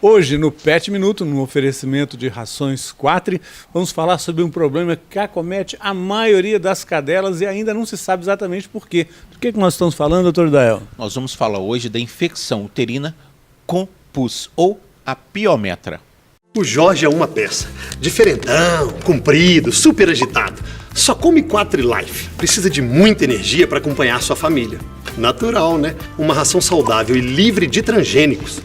Hoje, no Pet Minuto, no oferecimento de rações Quatri, vamos falar sobre um problema que acomete a maioria das cadelas e ainda não se sabe exatamente por quê. Do que nós estamos falando, doutor Dael? Nós vamos falar hoje da infecção uterina com pus, ou a piometra. O Jorge é uma peça. Diferentão, comprido, super agitado. Só come Quatri Life. Precisa de muita energia para acompanhar sua família. Natural, né? Uma ração saudável e livre de transgênicos.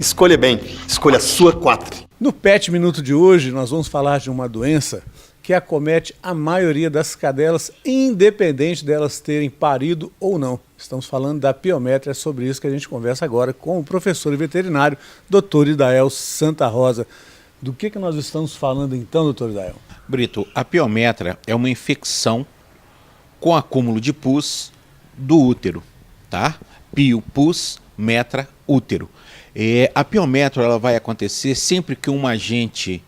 Escolha bem. Escolha a sua Quatri. No Pet Minuto de hoje, nós vamos falar de uma doença que acomete a maioria das cadelas, independente delas terem parido ou não. Estamos falando da piometra, é sobre isso que a gente conversa agora com o professor e veterinário, Dr. Idael Santa Rosa. Do que nós estamos falando então, Dr. Idael? Brito, a piometra é uma infecção com acúmulo de pus do útero, tá? Pio, pus, metra, útero. A piometra ela vai acontecer sempre que um agente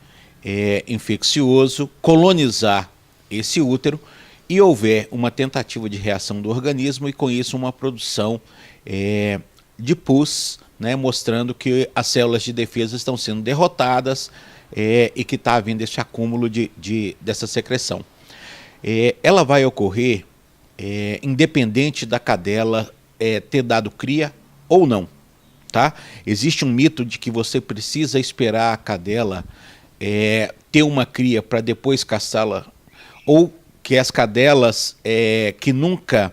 infeccioso colonizar esse útero e houver uma tentativa de reação do organismo e com isso uma produção de pus, né, mostrando que as células de defesa estão sendo derrotadas e que está havendo esse acúmulo dessa secreção. Ela vai ocorrer independente da cadela ter dado cria ou não. Tá? Existe um mito de que você precisa esperar a cadela ter uma cria para depois castrá-la, ou que as cadelas que nunca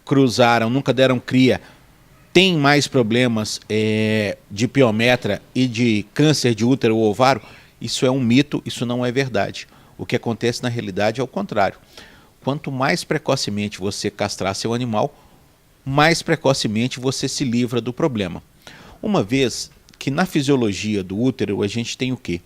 cruzaram, nunca deram cria, têm mais problemas de piometra e de câncer de útero ou ovário. Isso é um mito, isso não é verdade. O que acontece na realidade é o contrário. Quanto mais precocemente você castrar seu animal, mais precocemente você se livra do problema. Uma vez que na fisiologia do útero a gente tem o quê?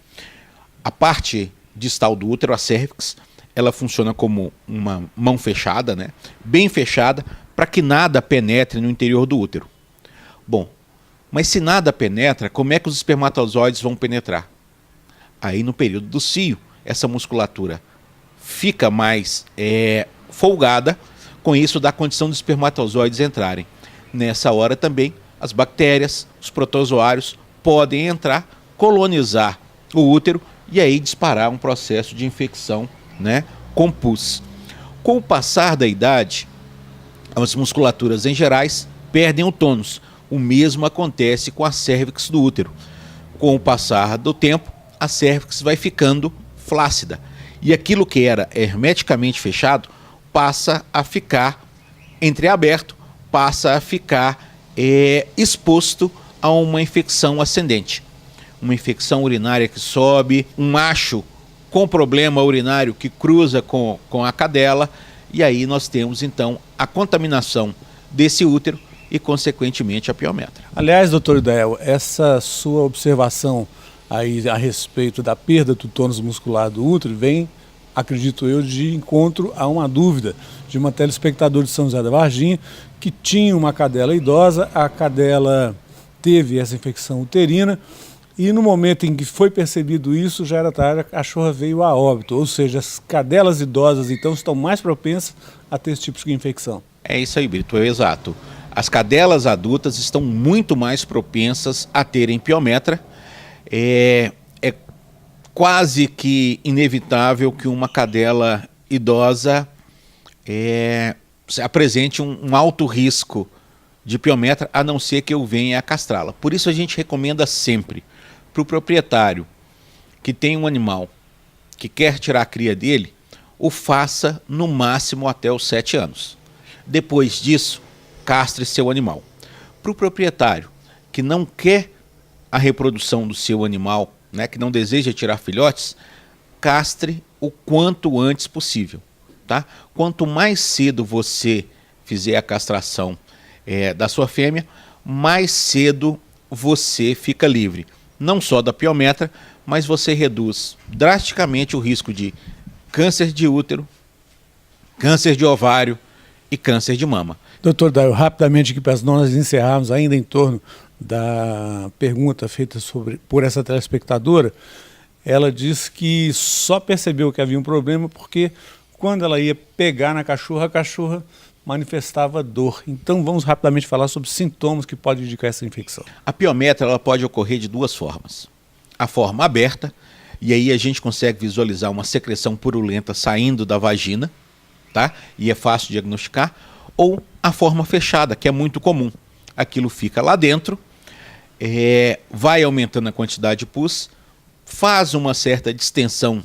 A parte distal do útero, a cérvix, ela funciona como uma mão fechada, né? Bem fechada, para que nada penetre no interior do útero. Bom, mas se nada penetra, como é que os espermatozoides vão penetrar? Aí no período do cio, essa musculatura fica mais folgada, com isso dá condição dos espermatozoides entrarem. Nessa hora também, as bactérias, os protozoários podem entrar, colonizar o útero e aí disparar um processo de infecção, né, com pus. Com o passar da idade, as musculaturas em gerais perdem o tônus. O mesmo acontece com a cérvix do útero. Com o passar do tempo, a cérvix vai ficando flácida. E aquilo que era hermeticamente fechado passa a ficar entreaberto, passa a ficar exposto a uma infecção ascendente. Uma infecção urinária que sobe, um macho com problema urinário que cruza com a cadela, e aí nós temos então a contaminação desse útero e consequentemente a piometra. Aliás, doutor Idael, essa sua observação aí a respeito da perda do tônus muscular do útero vem, acredito eu, de encontro a uma dúvida de uma telespectadora de São José da Varginha que tinha uma cadela idosa, a cadela teve essa infecção uterina e no momento em que foi percebido isso, já era tarde, a cachorra veio a óbito, ou seja, as cadelas idosas então estão mais propensas a ter esse tipo de infecção. É isso aí, Brito, é exato. As cadelas adultas estão muito mais propensas a terem piometra. É quase que inevitável que uma cadela idosa apresente um alto risco de piometra, a não ser que eu venha a castrá-la. Por isso a gente recomenda sempre para o proprietário que tem um animal que quer tirar a cria dele, o faça no máximo até os 7 anos. Depois disso, castre seu animal. Para o proprietário que não quer a reprodução do seu animal, né, que não deseja tirar filhotes, castre o quanto antes possível. Tá? Quanto mais cedo você fizer a castração da sua fêmea, mais cedo você fica livre. Não só da piometra, mas você reduz drasticamente o risco de câncer de útero, câncer de ovário e câncer de mama. Doutor Dael, rapidamente aqui para nós encerrarmos ainda em torno da pergunta feita por essa telespectadora, ela disse que só percebeu que havia um problema porque quando ela ia pegar na cachorra, a cachorra manifestava dor. Então vamos rapidamente falar sobre sintomas que podem indicar essa infecção. A piometra ela pode ocorrer de duas formas. A forma aberta, e aí a gente consegue visualizar uma secreção purulenta saindo da vagina, tá? E é fácil diagnosticar. Ou a forma fechada, que é muito comum. Aquilo fica lá dentro, vai aumentando a quantidade de pus, faz uma certa distensão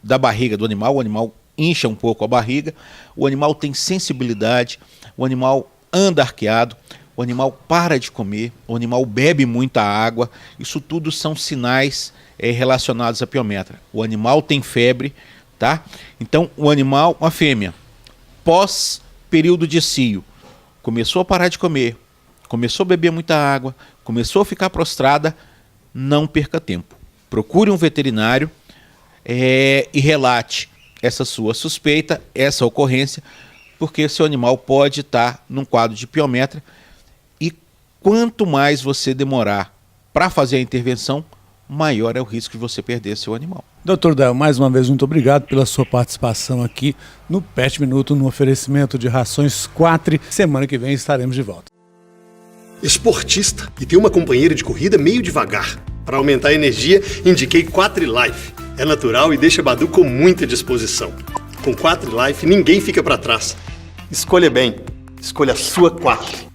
da barriga do animal, o animal incha um pouco a barriga, o animal tem sensibilidade, o animal anda arqueado, o animal para de comer, o animal bebe muita água. Isso tudo são sinais relacionados à piometra. O animal tem febre, tá? Então o animal, a fêmea, pós período de cio, começou a parar de comer, começou a beber muita água, começou a ficar prostrada, não perca tempo. Procure um veterinário e relate essa sua suspeita, essa ocorrência, porque seu animal pode estar num quadro de piometra e quanto mais você demorar para fazer a intervenção, maior é o risco de você perder seu animal. Dr. Dael, mais uma vez, muito obrigado pela sua participação aqui no Pet Minuto, no oferecimento de rações Quatri. Semana que vem estaremos de volta. Esportista e tem uma companheira de corrida meio devagar. Para aumentar a energia, indiquei Quatri Life. É natural e deixa Badu com muita disposição. Com Quatri Life, ninguém fica para trás. Escolha bem. Escolha a sua Quatri.